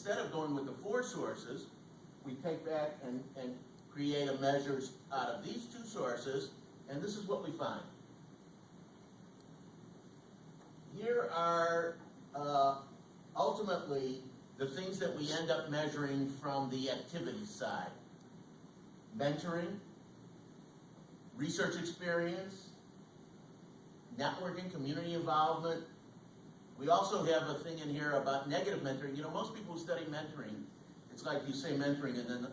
instead of going with the 4 sources, we take back and create a measures out of these 2 sources, and this is what we find. Here are ultimately the things that we end up measuring from the activity side. Mentoring, research experience, networking, community involvement. We also have a thing in here about negative mentoring. You know, most people who study mentoring, it's like you say mentoring and then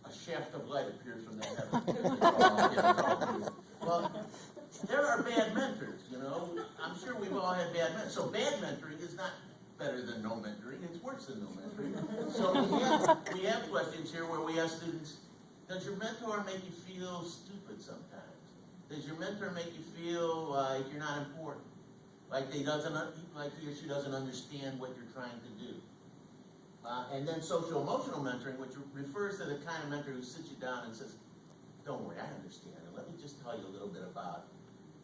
a shaft of light appears from that heaven. Well, there are bad mentors, you know. I'm sure we've all had bad mentors. So bad mentoring is not better than no mentoring. It's worse than no mentoring. So we have questions here where we ask students, does your mentor make you feel stupid sometimes? Does your mentor make you feel like you're not important? Like he or she doesn't understand what you're trying to do? And then social-emotional mentoring, which refers to the kind of mentor who sits you down and says, don't worry, I understand, and let me just tell you a little bit about,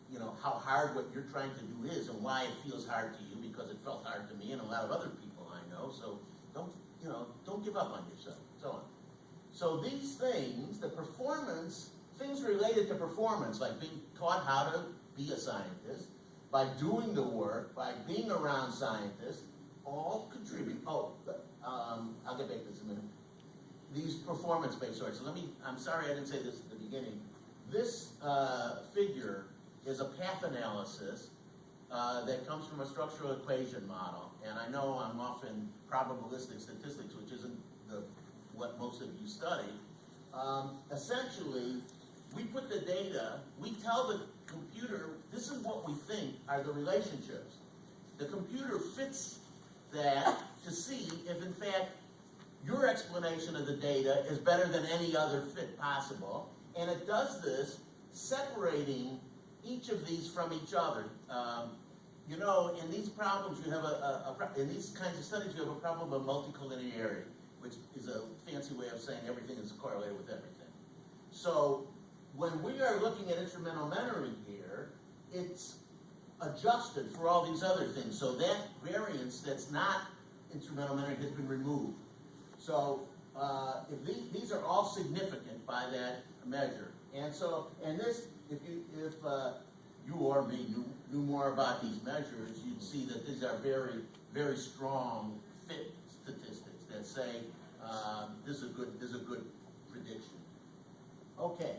you know, how hard what you're trying to do is and why it feels hard to you, because it felt hard to me and a lot of other people I know, so don't give up on yourself, so on. So these things, the performance, things related to performance, like being taught how to be a scientist, by doing the work, by being around scientists, all contribute. I'll get back to this in a minute. These performance-based sources. I'm sorry I didn't say this at the beginning. This figure is a path analysis that comes from a structural equation model. And I know I'm off in probabilistic statistics, which isn't what most of you study. Essentially, we put the data, we tell the computer, this is what we think are the relationships. The computer fits that to see if, in fact, your explanation of the data is better than any other fit possible. And it does this separating each of these from each other. You know, in these problems, you have in these kinds of studies, you have a problem of multicollinearity, which is a fancy way of saying everything is correlated with everything. So when we are looking at instrumental mentoring here, it's adjusted for all these other things. So that variance that's not instrumental mentoring has been removed. So if these are all significant by that measure. And so, and this, if you or me knew more about these measures, you'd see that these are very, very strong fit statistics that say this is a good prediction. Okay,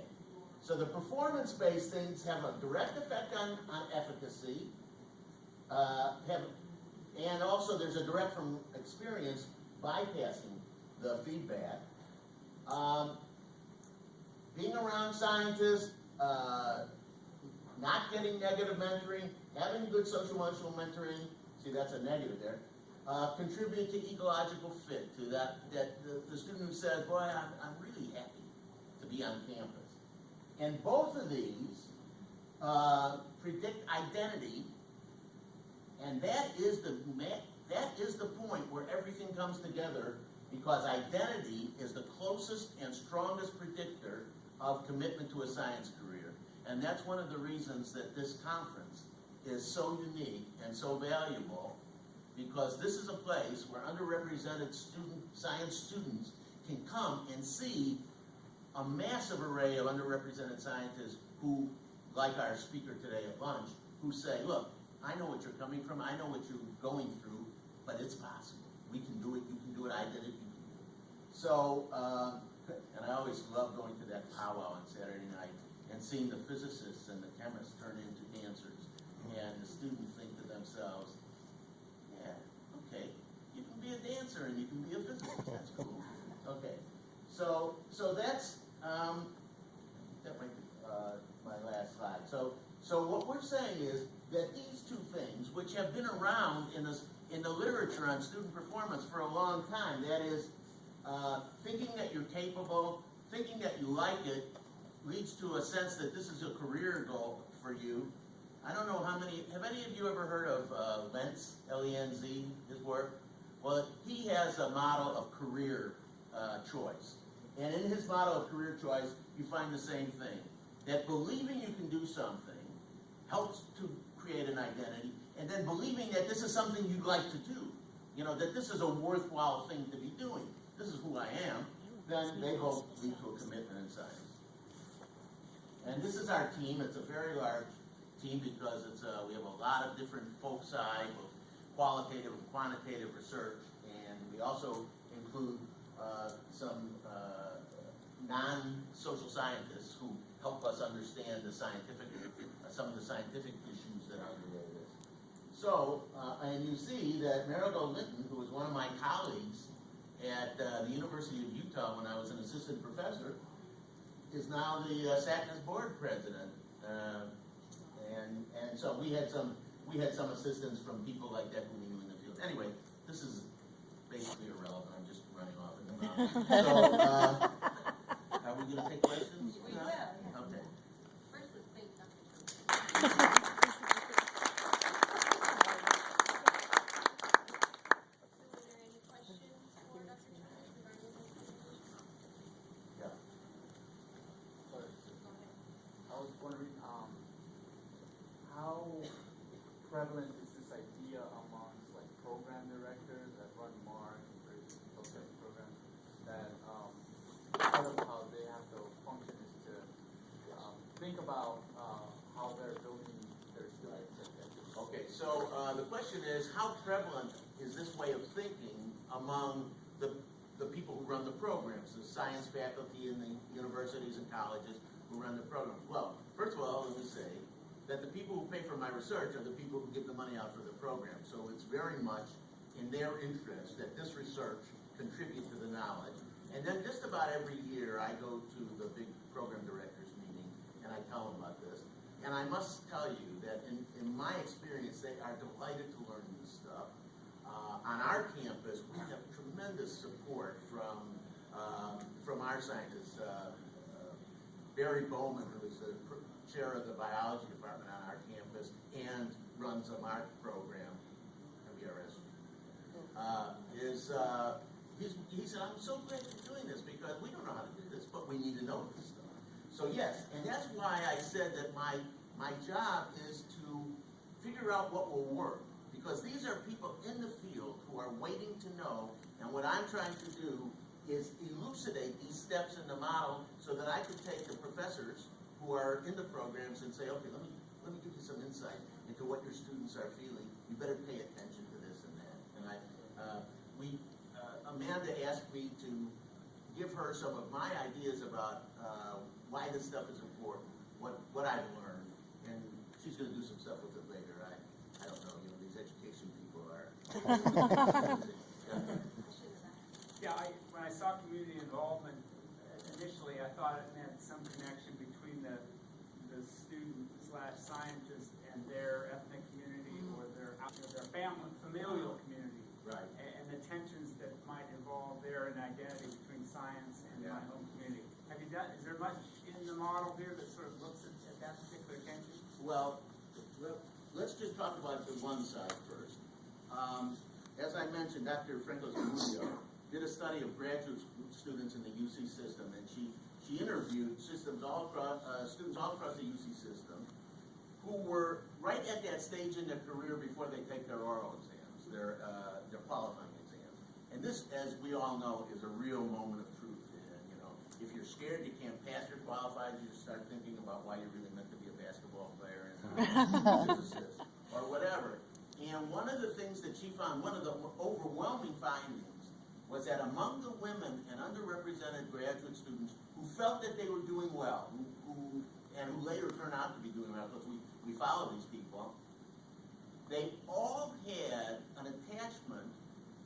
so the performance-based things have a direct effect on efficacy, and also there's a direct from experience bypassing the feedback. Being around scientists, not getting negative mentoring, having good social-emotional mentoring, see that's a negative there, contribute to ecological fit, to the student who says, boy, I'm really happy to be on campus. And both of these predict identity, and that is the point where everything comes together, because identity is the closest and strongest predictor of commitment to a science career. And that's one of the reasons that this conference is so unique and so valuable, because this is a place where underrepresented science students can come and see a massive array of underrepresented scientists who, like our speaker today at lunch, who say, look, I know what you're coming from, I know what you're going through, but it's possible. We can do it, you can do it, I did it, you can do it. So, and I always love going to that powwow on Saturday night and seeing the physicists and the chemists turn into dancers, and the students think to themselves, yeah, okay, you can be a dancer and you can be a physicist, that's cool. Okay, so that's, that might be my last slide. So what we're saying is that these two things, which have been around in the literature on student performance for a long time, that is, thinking that you're capable, thinking that you like it, leads to a sense that this is a career goal for you. I don't know have any of you ever heard of Lenz, L-E-N-Z, his work? Well, he has a model of career choice. And in his model of career choice, you find the same thing, that believing you can do something helps to create an identity, and then believing that this is something you'd like to do. you know, that this is a worthwhile thing to be doing, this is who I am, then they both lead to a commitment in science. And this is our team. It's a very large team because it's we have a lot of different foci, both qualitative and quantitative research, and we also include some non-social scientists who help us understand the scientific, some of the scientific issues that underlay this. So, and you see that Marigold Linton, who was one of my colleagues at the University of Utah when I was an assistant professor, is now the SACNAS board president. And so we had some assistance from people like that who we knew in the field. Anyway, this is basically irrelevant. I'm just running off in the mouth. So, are we going to take questions? We will. Okay. First, let's thank Dr. Chemers. So, are there any questions for Dr. Chemers regarding the presentation? Yeah. I was wondering, how prevalent is this idea amongst like program directors that run MARC and various programs that part of how they have to function is to think about how they're building their students. Okay, so the question is, how prevalent is this way of thinking among the people who run the programs, the science faculty in the universities and colleges who run the programs? Well, first of all, let me say that the people who pay for my research are the people who give the money out for the program. So it's very much in their interest that this research contribute to the knowledge. And then just about every year I go to the big program directors meeting and I tell them about this. And I must tell you that in my experience, they are delighted to learn this stuff. On our campus, we have tremendous support from our scientists. Barry Bowman, who is the chair of the biology department on our campus and runs a MARC program, MBRS, he said, I'm so glad you're doing this because we don't know how to do this, but we need to know this stuff. So yes, and that's why I said that my job is to figure out what will work, because these are people in the field who are waiting to know, and what I'm trying to do is elucidate these steps in the model so that I could take the professors who are in the programs and say, okay, let me give you some insight into what your students are feeling. You better pay attention to this and that. And Amanda asked me to give her some of my ideas about why this stuff is important, what I've learned, and she's going to do some stuff with it later. I don't know, you know, these education people are. Yeah, when I saw community involvement, initially I thought it meant some connection between the student/scientist and their ethnic community or their familial community. Right. And the tensions that might involve there in identity between science and my home community. Is there much in the model here that sort of looks at that particular tension? Well, let's just talk about the one side first. As I mentioned, Dr. Franco Zamudio did a study of graduate students in the UC system, and she interviewed students all across the UC system who were right at that stage in their career before they take their oral exams, their qualifying exams. And this, as we all know, is a real moment of truth. And, you know, if you're scared you can't pass your qualified, you start thinking about why you're really meant to be a basketball player and a physicist or whatever. And one of the things that she found, one of the overwhelming findings, was that among the women and underrepresented graduate students who felt that they were doing well, who later turned out to be doing well, because we follow these people, they all had an attachment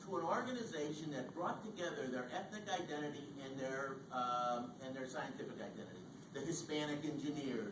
to an organization that brought together their ethnic identity and their scientific identity. The Hispanic engineers,